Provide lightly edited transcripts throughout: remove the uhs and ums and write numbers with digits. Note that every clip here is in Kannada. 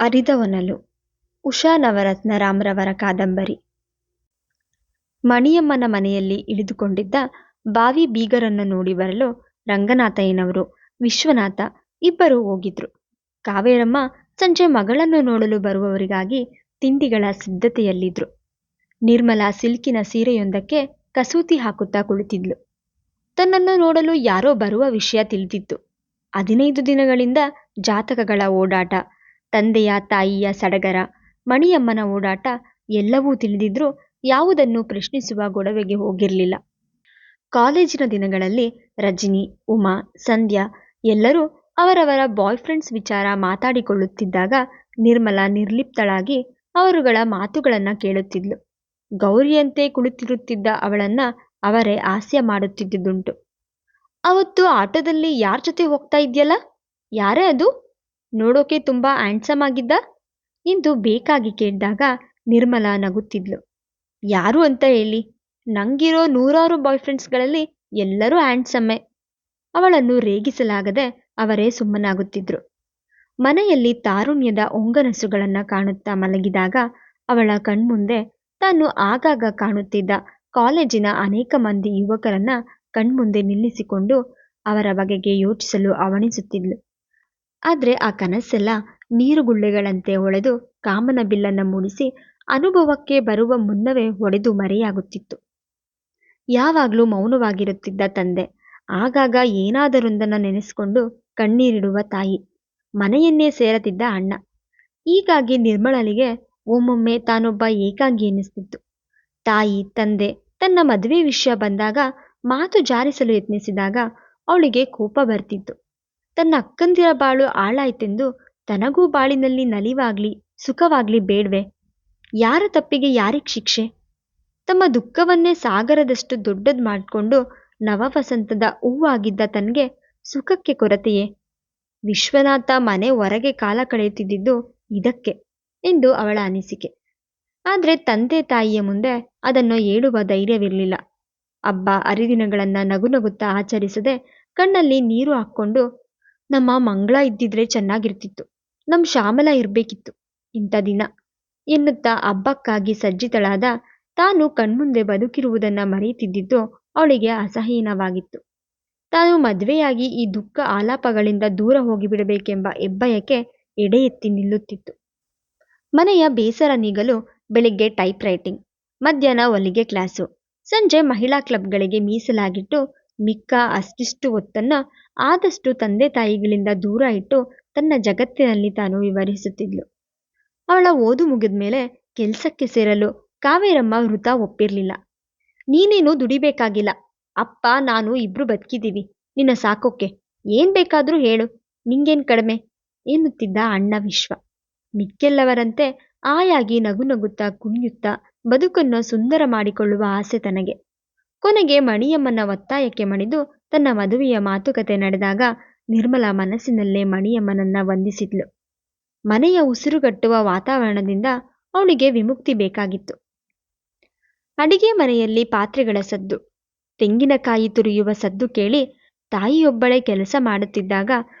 ಅರಿದವನಲು ಉಷಾ ನವರತ್ನರಾಮ್ರವರ ಕಾದಂಬರಿ. ಮಣಿಯಮ್ಮನ ಮನೆಯಲ್ಲಿ ಇಳಿದುಕೊಂಡಿದ್ದ ಬಾವಿ ಬೀಗರನ್ನು ನೋಡಿ ಬರಲು ರಂಗನಾಥಯ್ಯನವರು, ವಿಶ್ವನಾಥ ಇಬ್ಬರೂ ಹೋಗಿದ್ರು. ಕಾವೇರಮ್ಮ ಸಂಜೆ ಮಗಳನ್ನು ನೋಡಲು ಬರುವವರಿಗಾಗಿ ತಿಂಡಿಗಳ ಸಿದ್ಧತೆಯಲ್ಲಿದ್ರು. ನಿರ್ಮಲಾ ಸಿಲ್ಕಿನ ಸೀರೆಯೊಂದಕ್ಕೆ ಕಸೂತಿ ಹಾಕುತ್ತಾ ಕುಳಿತಿದ್ಲು. ತನ್ನನ್ನು ನೋಡಲು ಯಾರೋ ಬರುವ ವಿಷಯ ತಿಳಿದಿತ್ತು. 15 ದಿನಗಳಿಂದ ಜಾತಕಗಳ ಓಡಾಟ, ತಂದೆಯ ತಾಯಿಯ ಸಡಗರ, ಮಣಿಯಮ್ಮನ ಓಡಾಟ ಎಲ್ಲವೂ ತಿಳಿದಿದ್ರೂ ಯಾವುದನ್ನು ಪ್ರಶ್ನಿಸುವ ಗೊಡವೆಗೆ ಹೋಗಿರಲಿಲ್ಲ. ಕಾಲೇಜಿನ ದಿನಗಳಲ್ಲಿ ರಜನಿ, ಉಮಾ, ಸಂಧ್ಯಾ ಎಲ್ಲರೂ ಅವರವರ ಬಾಯ್ ಫ್ರೆಂಡ್ಸ್ ವಿಚಾರ ಮಾತಾಡಿಕೊಳ್ಳುತ್ತಿದ್ದಾಗ ನಿರ್ಮಲಾ ನಿರ್ಲಿಪ್ತಳಾಗಿ ಅವರುಗಳ ಮಾತುಗಳನ್ನು ಕೇಳುತ್ತಿದ್ಲು. ಗೌರಿಯಂತೆ ಕುಳಿತಿರುತ್ತಿದ್ದ ಅವಳನ್ನ ಅವರೇ ಹಾಸ್ಯ ಮಾಡುತ್ತಿದ್ದುದುಂಟು. ಅವತ್ತು ಆಟೋದಲ್ಲಿ ಯಾರ ಜೊತೆ ಹೋಗ್ತಾ ಇದ್ಯಲ್ಲ, ಯಾರೇ ಅದು? ನೋಡೋಕೆ ತುಂಬಾ ಹ್ಯಾಂಡ್ಸಮ್ ಆಗಿದ್ದ ಎಂದು ಬೇಕಾಗಿ ಕೇಳಿದಾಗ ನಿರ್ಮಲಾ ನಗುತ್ತಿದ್ಲು. ಯಾರು ಅಂತ ಹೇಳಿ, ನಂಗಿರೋ 100 ಬಾಯ್ ಫ್ರೆಂಡ್ಸ್ಗಳಲ್ಲಿ ಎಲ್ಲರೂ ಹ್ಯಾಂಡ್ಸಮ್ಮೆ. ಅವಳನ್ನು ರೇಗಿಸಲಾಗದೆ ಅವರೇ ಸುಮ್ಮನಾಗುತ್ತಿದ್ರು. ಮನೆಯಲ್ಲಿ ತಾರುಣ್ಯದ ಹೊಂಗನಸುಗಳನ್ನು ಕಾಣುತ್ತಾ ಮಲಗಿದಾಗ ಅವಳ ಕಣ್ಮುಂದೆ ತಾನು ಆಗಾಗ ಕಾಣುತ್ತಿದ್ದ ಕಾಲೇಜಿನ ಅನೇಕ ಮಂದಿ ಯುವಕರನ್ನ ಕಣ್ಮುಂದೆ ನಿಲ್ಲಿಸಿಕೊಂಡು ಅವರ ಬಗೆಗೆ ಯೋಚಿಸಲು ಅವಣಿಸುತ್ತಿದ್ಲು. ಆದರೆ ಆ ಕನಸೆಲ್ಲ ನೀರುಗುಳ್ಳೆಗಳಂತೆ ಹೊಳೆದು ಕಾಮನ ಬಿಲ್ಲನ್ನು ಮೂಡಿಸಿ ಅನುಭವಕ್ಕೆ ಬರುವ ಮುನ್ನವೇ ಹೊಡೆದು ಮರೆಯಾಗುತ್ತಿತ್ತು. ಯಾವಾಗಲೂ ಮೌನವಾಗಿರುತ್ತಿದ್ದ ತಂದೆ, ಆಗಾಗ ಏನಾದರೊಂದನ್ನು ನೆನೆಸಿಕೊಂಡು ಕಣ್ಣೀರಿಡುವ ತಾಯಿ, ಮನೆಯನ್ನೇ ಸೇರದಿದ್ದ ಅಣ್ಣ. ಹೀಗಾಗಿ ನಿರ್ಮಳಳಿಗೆ ಒಮ್ಮೊಮ್ಮೆ ತಾನೊಬ್ಬ ಏಕಾಂಗಿ ಎನ್ನಿಸ್ತಿತ್ತು. ತಾಯಿ ತಂದೆ ತನ್ನ ಮದುವೆ ವಿಷಯ ಬಂದಾಗ ಮಾತು ಜಾರಿಸಲು ಯತ್ನಿಸಿದಾಗ ಅವಳಿಗೆ ಕೋಪ ಬರ್ತಿತ್ತು. ತನ್ನ ಅಕ್ಕಂದಿರ ಬಾಳು ಹಾಳಾಯ್ತೆಂದು ತನಗೂ ಬಾಳಿನಲ್ಲಿ ನಲಿವಾಗ್ಲಿ ಸುಖವಾಗ್ಲಿ ಬೇಡ್ವೆ? ಯಾರ ತಪ್ಪಿಗೆ ಯಾರಿಗೆ ಶಿಕ್ಷೆ? ತಮ್ಮ ದುಃಖವನ್ನೇ ಸಾಗರದಷ್ಟು ದೊಡ್ಡದು ಮಾಡಿಕೊಂಡು ನವವಸಂತದ ಹೂವಾಗಿದ್ದ ತನಗೆ ಸುಖಕ್ಕೆ ಕೊರತೆಯೇ? ವಿಶ್ವನಾಥ ಮನೆ ಹೊರಗೆ ಕಾಲ ಕಳೆಯುತ್ತಿದ್ದು ಇದಕ್ಕೆ ಎಂದು ಅವಳ ಅನಿಸಿಕೆ. ಆದರೆ ತಂದೆ ತಾಯಿಯ ಮುಂದೆ ಅದನ್ನು ಹೇಳುವ ಧೈರ್ಯವಿರಲಿಲ್ಲ. ಹಬ್ಬ ಹರಿದಿನಗಳನ್ನು ನಗುನಗುತ್ತಾ ಆಚರಿಸದೆ ಕಣ್ಣಲ್ಲಿ ನೀರು ಹಾಕ್ಕೊಂಡು, ನಮ್ಮ ಮಂಗಳ ಇದ್ದಿದ್ರೆ ಚೆನ್ನಾಗಿರ್ತಿತ್ತು, ನಮ್ಮ ಶ್ಯಾಮಲ ಇರಬೇಕಿತ್ತು ಇಂಥ ದಿನ ಎನ್ನುತ್ತಾ ಹಬ್ಬಕ್ಕಾಗಿ ಸಜ್ಜಿತಳಾದ ತಾನು ಕಣ್ಮುಂದೆ ಬದುಕಿರುವುದನ್ನು ಮರೆಯುತ್ತಿದ್ದಿದ್ದು ಅವಳಿಗೆ ಅಸಹ್ಯವಾಗಿತ್ತು. ತಾನು ಮದುವೆಯಾಗಿ ಈ ದುಃಖ ಆಲಾಪಗಳಿಂದ ದೂರ ಹೋಗಿಬಿಡಬೇಕೆಂಬ ಹೆಬ್ಬಯಕೆ ಎಡೆ ಎತ್ತಿ ನಿಲ್ಲುತ್ತಿತ್ತು. ಮನೆಯ ಬೇಸರ ನೀಗಲು ಬೆಳಿಗ್ಗೆ ಟೈಪ್ ರೈಟಿಂಗ್, ಮಧ್ಯಾಹ್ನ ಹೊಲಿಗೆ ಕ್ಲಾಸು, ಸಂಜೆ ಮಹಿಳಾ ಕ್ಲಬ್ಗಳಿಗೆ ಮೀಸಲಾಗಿಟ್ಟು ಮಿಕ್ಕ ಅಷ್ಟಿಷ್ಟು ಹೊತ್ತನ್ನು ಆದಷ್ಟು ತಂದೆ ತಾಯಿಗಳಿಂದ ದೂರ ಇಟ್ಟು ತನ್ನ ಜಗತ್ತಿನಲ್ಲಿ ತಾನು ವಿವರಿಸುತ್ತಿದ್ಲು. ಅವಳ ಓದು ಮುಗಿದ ಮೇಲೆ ಕೆಲಸಕ್ಕೆ ಸೇರಲು ಕಾವೇರಮ್ಮ ವೃತ ಒಪ್ಪಿರಲಿಲ್ಲ. ನೀನೇನು ದುಡಿಬೇಕಾಗಿಲ್ಲ, ಅಪ್ಪ ನಾನು ಇಬ್ರು ಬದುಕಿದ್ದೀವಿ ನಿನ್ನ ಸಾಕೋಕೆ, ಏನ್ ಬೇಕಾದ್ರೂ ಹೇಳು, ನಿಂಗೇನ್ ಕಡಿಮೆ ಎನ್ನುತ್ತಿದ್ದ ಅಣ್ಣ ವಿಶ್ವ. ಮಿಕ್ಕೆಲ್ಲವರಂತೆ ಆಯಾಗಿ ನಗುನಗುತ್ತಾ ಕುಣಿಯುತ್ತಾ ಬದುಕನ್ನು ಸುಂದರ ಮಾಡಿಕೊಳ್ಳುವ ಆಸೆ ತನಗೆ. ಕೊನೆಗೆ ಮಣಿಯಮ್ಮನ ಒತ್ತಾಯಕ್ಕೆ ಮಣಿದು ತನ್ನ ಮದುವೆಯ ಮಾತುಕತೆ ನಡೆದಾಗ ನಿರ್ಮಲಾ ಮನಸ್ಸಿನಲ್ಲೇ ಮಣಿಯಮ್ಮನನ್ನ ವಂದಿಸಿದ್ಲು. ಮನೆಯ ಉಸಿರುಗಟ್ಟುವ ವಾತಾವರಣದಿಂದ ಅವಳಿಗೆ ವಿಮುಕ್ತಿ ಬೇಕಾಗಿತ್ತು. ಅಡಿಗೆ ಮನೆಯಲ್ಲಿ ಪಾತ್ರೆಗಳ ಸದ್ದು, ತೆಂಗಿನಕಾಯಿ ತುರಿಯುವ ಸದ್ದು ಕೇಳಿ ತಾಯಿಯೊಬ್ಬಳೇ ಕೆಲಸ ಮಾಡುತ್ತಿದ್ದಾಗ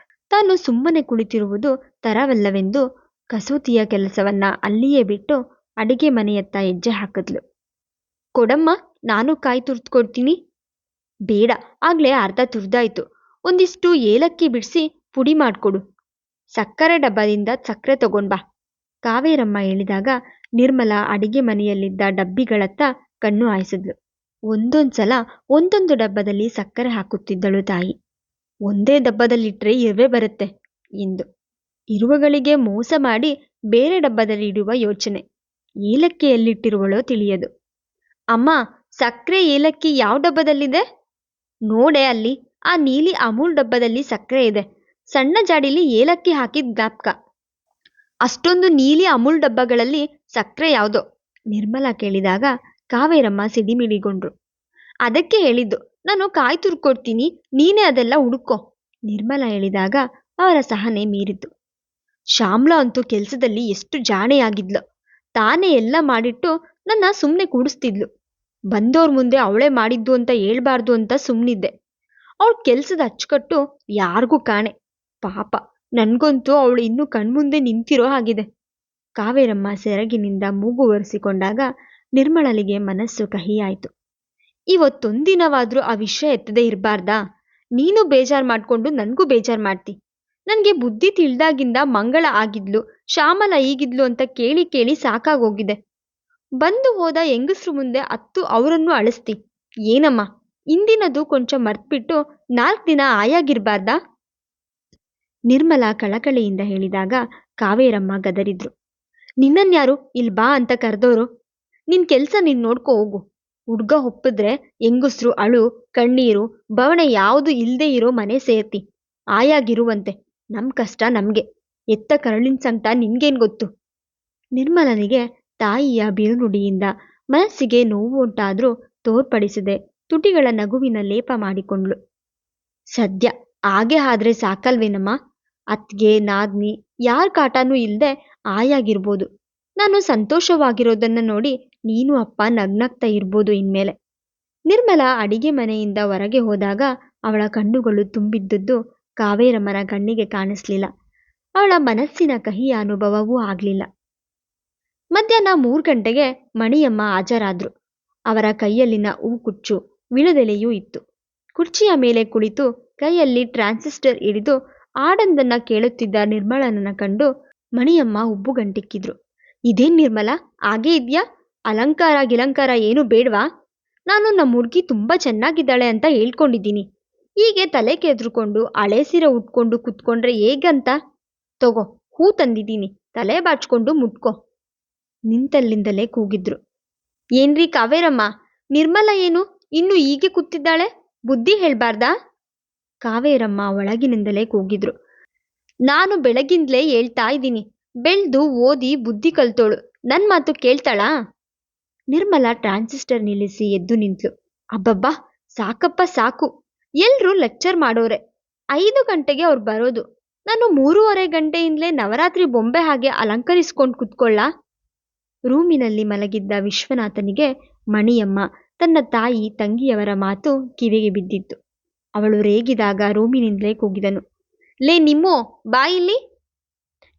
ತಾನು ಸುಮ್ಮನೆ ಕುಳಿತಿರುವುದು ತರವಲ್ಲವೆಂದು ಕಸೂತಿಯ ಕೆಲಸವನ್ನ ಅಲ್ಲಿಯೇ ಬಿಟ್ಟು ಅಡಿಗೆ ಮನೆಯತ್ತ ಹೆಜ್ಜೆ ಹಾಕಿದ್ಲು. ಕೊಡಮ್ಮ, ನಾನು ಕಾಯಿ ತುರ್ದುಕೊಡ್ತೀನಿ. ಬೇಡ, ಆಗ್ಲೇ ಅರ್ಧ ತುರ್ದಾಯ್ತು, ಒಂದಿಷ್ಟು ಏಲಕ್ಕಿ ಬಿಡಿಸಿ ಪುಡಿ ಮಾಡಿಕೊಡು. ಸಕ್ಕರೆ ಡಬ್ಬದಿಂದ ಸಕ್ಕರೆ ತಗೊಂಡ್ಬಾ, ಕಾವೇರಮ್ಮ ಹೇಳಿದಾಗ ನಿರ್ಮಲಾ ಅಡಿಗೆ ಮನೆಯಲ್ಲಿದ್ದ ಡಬ್ಬಿಗಳತ್ತ ಕಣ್ಣು ಹಾಯಿಸಿದ್ಲು. ಒಂದೊಂದ್ಸಲ ಒಂದೊಂದು ಡಬ್ಬದಲ್ಲಿ ಸಕ್ಕರೆ ಹಾಕುತ್ತಿದ್ದಳು ತಾಯಿ. ಒಂದೇ ಡಬ್ಬದಲ್ಲಿಟ್ಟರೆ ಇರುವೆ ಬರುತ್ತೆ ಎಂದು. ಇರುವೆಗಳಿಗೆ ಮೋಸ ಮಾಡಿ ಬೇರೆ ಡಬ್ಬದಲ್ಲಿ ಇಡುವ ಯೋಚನೆ. ಏಲಕ್ಕಿಯಲ್ಲಿಟ್ಟಿರುವಳೋ ತಿಳಿಯದು. ಅಮ್ಮ, ಸಕ್ಕರೆ ಏಲಕ್ಕಿ ಯಾವ ಡಬ್ಬದಲ್ಲಿದೆ ನೋಡೆ, ಅಲ್ಲಿ ಆ ನೀಲಿ ಅಮೂಲ್ ಡಬ್ಬದಲ್ಲಿ ಸಕ್ಕರೆ ಇದೆ, ಸಣ್ಣ ಜಾಡಿಲಿ ಏಲಕ್ಕಿ ಹಾಕಿದ ಜ್ಞಾಪಕ. ಅಷ್ಟೊಂದು ನೀಲಿ ಅಮೂಲ್ ಡಬ್ಬಗಳಲ್ಲಿ ಸಕ್ಕರೆ ಯಾವುದೋ ನಿರ್ಮಲಾ ಕೇಳಿದಾಗ ಕಾವೇರಮ್ಮ ಸಿಡಿಮಿಡಿಗೊಂಡ್ರು. ಅದಕ್ಕೆ ಹೇಳಿದ್ದು, ನಾನು ಕಾಯಿ ತುರ್ಕೊಡ್ತೀನಿ, ನೀನೇ ಅದೆಲ್ಲ ಹುಡುಕೋ, ನಿರ್ಮಲಾ ಹೇಳಿದಾಗ ಅವರ ಸಹನೆ ಮೀರಿತು. ಶ್ಯಾಮ್ಲಾ ಅಂತೂ ಕೆಲಸದಲ್ಲಿ ಎಷ್ಟು ಜಾಣೆಯಾಗಿದ್ಲು. ತಾನೇ ಎಲ್ಲ ಮಾಡಿಟ್ಟು ನನ್ನ ಸುಮ್ಮನೆ ಕೂಡಿಸ್ತಿದ್ಲು. ಬಂದವ್ರ ಮುಂದೆ ಅವಳೇ ಮಾಡಿದ್ದು ಅಂತ ಹೇಳ್ಬಾರ್ದು ಅಂತ ಸುಮ್ಮನಿದ್ದೆ. ಅವಳ ಕೆಲಸದ ಅಚ್ಚುಕಟ್ಟು ಯಾರಿಗೂ ಕಾಣೆ. ಪಾಪ, ನನ್ಗಂತೂ ಅವಳು ಇನ್ನೂ ಕಣ್ಮುಂದೆ ನಿಂತಿರೋ ಹಾಗಿದೆ. ಕಾವೇರಮ್ಮ ಸೆರಗಿನಿಂದ ಮೂಗು ಒರೆಸಿಕೊಂಡಾಗ ನಿರ್ಮಳಲಿಗೆ ಮನಸ್ಸು ಕಹಿಯಾಯಿತು. ಇವತ್ತೊಂದಿನವಾದ್ರೂ ಆ ವಿಷಯ ಎತ್ತದೇ ಇರಬಾರ್ದಾ? ನೀನು ಬೇಜಾರು ಮಾಡ್ಕೊಂಡು ನನಗೂ ಬೇಜಾರು ಮಾಡ್ತಿ. ನನಗೆ ಬುದ್ಧಿ ತಿಳಿದಾಗಿಂದ ಮಂಗಳ ಆಗಿದ್ಲು, ಶ್ಯಾಮಲ ಈಗಿದ್ಲು ಅಂತ ಕೇಳಿ ಕೇಳಿ ಸಾಕಾಗೋಗಿದೆ. ಬಂದು ಹೋದ ಹೆಂಗಸ್ರು ಮುಂದೆ ಅತ್ತು ಅವರನ್ನು ಅಳಿಸ್ತಿ. ಏನಮ್ಮ, ಇಂದಿನದು ಕೊಂಚ ಮರ್ತ್ಬಿಟ್ಟು 4 ದಿನ ಆಯಾಗಿರ್ಬಾರ್ದಾ? ನಿರ್ಮಲಾ ಕಳಕಳಿಯಿಂದ ಹೇಳಿದಾಗ ಕಾವೇರಮ್ಮ ಗದರಿದ್ರು. ನಿನ್ನನ್ಯಾರು ಇಲ್ ಬಾ ಅಂತ ಕರೆದೋರು? ನಿನ್ ಕೆಲ್ಸ ನೀನ್ ನೋಡ್ಕೋ ಹೋಗು. ಹುಡ್ಗ ಒಪ್ಪಿದ್ರೆ ಹೆಂಗಸ್ರು ಅಳು, ಕಣ್ಣೀರು, ಬವಣೆ ಯಾವುದು ಇಲ್ದೇ ಇರೋ ಮನೆ ಸೇರ್ತಿ. ಆಯಾಗಿರುವಂತೆ. ನಮ್ ಕಷ್ಟ ನಮ್ಗೆ. ಎತ್ತ ಕರಳಿನ ಸಂಕಟ ನಿನ್ಗೇನ್ ಗೊತ್ತು? ನಿರ್ಮಲನಿಗೆ ತಾಯಿಯ ಬಿರುನುಡಿಯಿಂದ ಮನಸ್ಸಿಗೆ ನೋವು ಉಂಟಾದ್ರೂ ತೋರ್ಪಡಿಸದೆ ತುಟಿಗಳ ನಗುವಿನ ಲೇಪ ಮಾಡಿಕೊಂಡ್ಳು. ಸದ್ಯ ಹಾಗೆ ಆದ್ರೆ ಸಾಕಲ್ವೇನಮ್ಮ? ಅತ್ಗೆ ನಾದ್ನಿ ಯಾರ ಕಾಟನೂ ಇಲ್ದೆ ಆಯಾಗಿರ್ಬೋದು. ನಾನು ಸಂತೋಷವಾಗಿರೋದನ್ನ ನೋಡಿ ನೀನು ಅಪ್ಪ ನಗ್ನಗ್ತಾ ಇರ್ಬೋದು ಇನ್ಮೇಲೆ. ನಿರ್ಮಲಾ ಅಡಿಗೆ ಮನೆಯಿಂದ ಹೊರಗೆ ಹೋದಾಗ ಅವಳ ಕಣ್ಣುಗಳು ತುಂಬಿದ್ದದ್ದು ಕಾವೇರಮ್ಮನ ಕಣ್ಣಿಗೆ ಕಾಣಿಸ್ಲಿಲ್ಲ. ಅವಳ ಮನಸ್ಸಿನ ಕಹಿಯ ಅನುಭವವೂ ಆಗ್ಲಿಲ್ಲ. ಮಧ್ಯಾಹ್ನ 3 ಗಂಟೆಗೆ ಮಣಿಯಮ್ಮ ಹಾಜರಾದ್ರು. ಅವರ ಕೈಯಲ್ಲಿನ ಹೂಕುಚ್ಚು ವಿಳುದೆಲೆಯೂ ಇತ್ತು. ಕುರ್ಚಿಯ ಮೇಲೆ ಕುಳಿತು ಕೈಯಲ್ಲಿ ಟ್ರಾನ್ಸಿಸ್ಟರ್ ಹಿಡಿದು ಹಾಡೊಂದನ್ನ ಕೇಳುತ್ತಿದ್ದ ನಿರ್ಮಳನನ್ನ ಕಂಡು ಮಣಿಯಮ್ಮ ಉಬ್ಬುಗಂಟಿಕ್ಕಿದ್ರು. ಇದೇನ್ ನಿರ್ಮಲ, ಹಾಗೇ ಇದ್ಯಾ? ಅಲಂಕಾರ ಗಿಲಂಕಾರ ಏನು ಬೇಡ್ವಾ? ನಾನು ನಮ್ಮ ಹುಡುಗಿ ತುಂಬಾ ಚೆನ್ನಾಗಿದ್ದಾಳೆ ಅಂತ ಹೇಳ್ಕೊಂಡಿದ್ದೀನಿ. ಹೀಗೆ ತಲೆ ಕೆದ್ರುಕೊಂಡು ಹಳೆ ಸೀರೆ ಉಟ್ಕೊಂಡು ಕುತ್ಕೊಂಡ್ರೆ ಹೇಗಂತ? ತಗೋ, ಹೂ ತಂದಿದ್ದೀನಿ, ತಲೆ ಬಾಚ್ಕೊಂಡು ಮುಟ್ಕೋ. ನಿಂತಲ್ಲಿಂದಲೇ ಕೂಗಿದ್ರು. ಏನ್ರಿ ಕಾವೇರಮ್ಮ, ನಿರ್ಮಲ ಏನು ಇನ್ನು ಹೀಗೆ ಕೂತಿದ್ದಾಳೆ? ಬುದ್ಧಿ ಹೇಳ್ಬಾರ್ದಾ? ಕಾವೇರಮ್ಮ ಒಳಗಿನಿಂದಲೇ ಕೂಗಿದ್ರು. ನಾನು ಬೆಳಗಿಂದಲೇ ಹೇಳ್ತಾ ಇದ್ದೀನಿ, ಬೆಳ್ದು ಓದಿ ಬುದ್ಧಿ ಕಲ್ತೋಳು, ನನ್ ಮಾತು ಕೇಳ್ತಾಳಾ? ನಿರ್ಮಲಾ ಟ್ರಾನ್ಸಿಸ್ಟರ್ ನಿಲ್ಲಿಸಿ ಎದ್ದು ನಿಂತ್ಲು. ಅಬ್ಬಬ್ಬಾ, ಸಾಕಪ್ಪ ಸಾಕು. ಎಲ್ರೂ ಲೆಕ್ಚರ್ ಮಾಡೋರೆ. 5 ಗಂಟೆಗೆ ಅವ್ರು ಬರೋದು. ನಾನು 3:30 ಗಂಟೆಯಿಂದಲೇ ನವರಾತ್ರಿ ಬೊಂಬೆ ಹಾಗೆ ಅಲಂಕರಿಸ್ಕೊಂಡು ಕುತ್ಕೊಳ್ಳ? ರೂಮಿನಲ್ಲಿ ಮಲಗಿದ್ದ ವಿಶ್ವನಾಥನಿಗೆ ಮಣಿಯಮ್ಮ ತನ್ನ ತಾಯಿ ತಂಗಿಯವರ ಮಾತು ಕಿವಿಗೆ ಬಿದ್ದಿತ್ತು. ಅವಳು ರೇಗಿದಾಗ ರೂಮಿನಿಂದಲೇ ಕೂಗಿದನು. ಲೇ ನಿಮ್ಮೋ, ಬಾ ಇಲ್ಲಿ.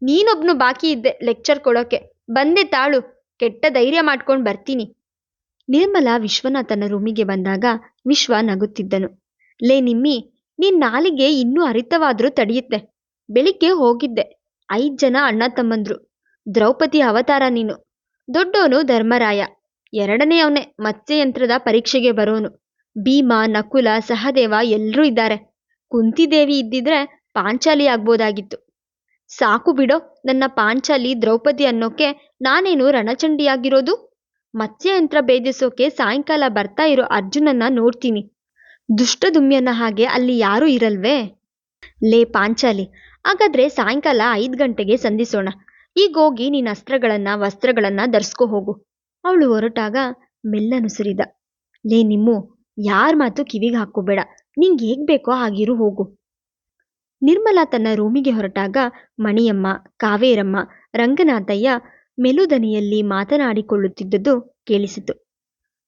ನೀನೊಬ್ನು ಬಾಕಿ ಇದ್ದೆ ಲೆಕ್ಚರ್ ಕೊಡೋಕೆ. ಬಂದೆ ತಾಳು, ಕೆಟ್ಟ ಧೈರ್ಯ ಮಾಡ್ಕೊಂಡು ಬರ್ತೀನಿ. ನಿರ್ಮಲಾ ವಿಶ್ವನಾಥನ ರೂಮಿಗೆ ಬಂದಾಗ ವಿಶ್ವ ನಗುತ್ತಿದ್ದನು. ಲೇ ನಿಮ್ಮಿ, ನಿನ್ ನಾಲಿಗೆ ಇನ್ನೂ ಹರಿತವಾದ್ರೂ ತಡೆಯುತ್ತೆ. ಬೆಳಿಗ್ಗೆ ಹೋಗಿದ್ದೆ, 5 ಜನ ಅಣ್ಣ ತಮ್ಮಂದ್ರು. ದ್ರೌಪದಿ ಅವತಾರ ನೀನು. ದೊಡ್ಡೋನು ಧರ್ಮರಾಯ, 2ನೇಯವನೇ ಮತ್ಸ್ಯಯಂತ್ರದ ಪರೀಕ್ಷೆಗೆ ಬರೋನು. ಭೀಮ, ನಕುಲ, ಸಹದೇವ ಎಲ್ರೂ ಇದ್ದಾರೆ. ಕುಂತಿದೇವಿ ಇದ್ದಿದ್ರೆ ಪಾಂಚಾಲಿ ಆಗ್ಬೋದಾಗಿತ್ತು. ಸಾಕು ಬಿಡೋ, ನನ್ನ ಪಾಂಚಾಲಿ ದ್ರೌಪದಿ ಅನ್ನೋಕೆ ನಾನೇನು ರಣಚಂಡಿಯಾಗಿರೋದು? ಮತ್ಸ್ಯಯಂತ್ರ ಭೇದಿಸೋಕೆ ಸಾಯಂಕಾಲ ಬರ್ತಾ ಇರೋ ಅರ್ಜುನನ್ನ ನೋಡ್ತೀನಿ. ದುಷ್ಟದುಮ್ಯನ ಹಾಗೆ ಅಲ್ಲಿ ಯಾರೂ ಇರಲ್ವೇ? ಲೇ ಪಾಂಚಾಲಿ, ಹಾಗಾದ್ರೆ ಸಾಯಂಕಾಲ 5 ಗಂಟೆಗೆ ಸಂಧಿಸೋಣ. ಈಗೋಗಿ ನೀನ್ ಅಸ್ತ್ರಗಳನ್ನ ವಸ್ತ್ರಗಳನ್ನ ಧರಿಸ್ಕೊ ಹೋಗು. ಅವಳು ಹೊರಟಾಗ ಮೆಲ್ಲನುಸಿರಿದ. ಲೇ ನಿಮ್ಮು, ಯಾರ ಮಾತು ಕಿವಿಗೆ ಹಾಕೋಬೇಡ. ನಿಂಗೆ ಹೇಗ್ ಬೇಕೋ ಹಾಗಿರು, ಹೋಗು. ನಿರ್ಮಲಾ ತನ್ನ ರೂಮಿಗೆ ಹೊರಟಾಗ ಮಣಿಯಮ್ಮ, ಕಾವೇರಮ್ಮ, ರಂಗನಾಥಯ್ಯ ಮೆಲುದನಿಯಲ್ಲಿ ಮಾತನಾಡಿಕೊಳ್ಳುತ್ತಿದ್ದುದು ಕೇಳಿಸಿತು.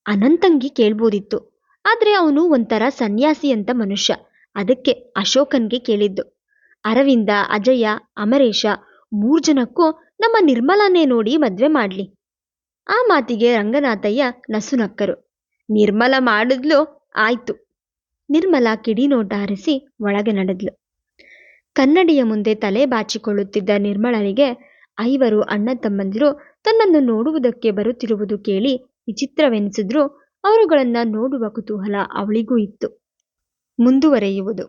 ಅನಂತಂಗಿ ಕೇಳ್ಬೋದಿತ್ತು, ಆದ್ರೆ ಅವನು ಒಂಥರ ಸನ್ಯಾಸಿ ಅಂತ ಮನುಷ್ಯ. ಅದಕ್ಕೆ ಅಶೋಕನ್ಗೆ ಕೇಳಿದ್ದು. ಅರವಿಂದ, ಅಜಯ, ಅಮರೇಶ 3 ಜನಕ್ಕೂ ನಮ್ಮ ನಿರ್ಮಲಾನೇ ನೋಡಿ ಮದ್ವೆ ಮಾಡ್ಲಿ. ಆ ಮಾತಿಗೆ ರಂಗನಾಥಯ್ಯ ನಸುನಕ್ಕರು. ನಿರ್ಮಲ ಮಾಡಿದ್ಲು, ಆಯ್ತು. ನಿರ್ಮಲಾ ಕಿಡಿನೋಟ ಹರಿಸಿ ಒಳಗೆ ನಡೆದ್ಲು. ಕನ್ನಡಿಯ ಮುಂದೆ ತಲೆ ಬಾಚಿಕೊಳ್ಳುತ್ತಿದ್ದ ನಿರ್ಮಳನಿಗೆ 5 ಅಣ್ಣ ತಮ್ಮಂದಿರು ತನ್ನನ್ನು ನೋಡುವುದಕ್ಕೆ ಬರುತ್ತಿರುವುದು ಕೇಳಿ ವಿಚಿತ್ರವೆನಿಸಿದ್ರೂ ಅವರುಗಳನ್ನ ನೋಡುವ ಕುತೂಹಲ ಅವಳಿಗೂ ಇತ್ತು. ಮುಂದುವರೆಯುವುದು.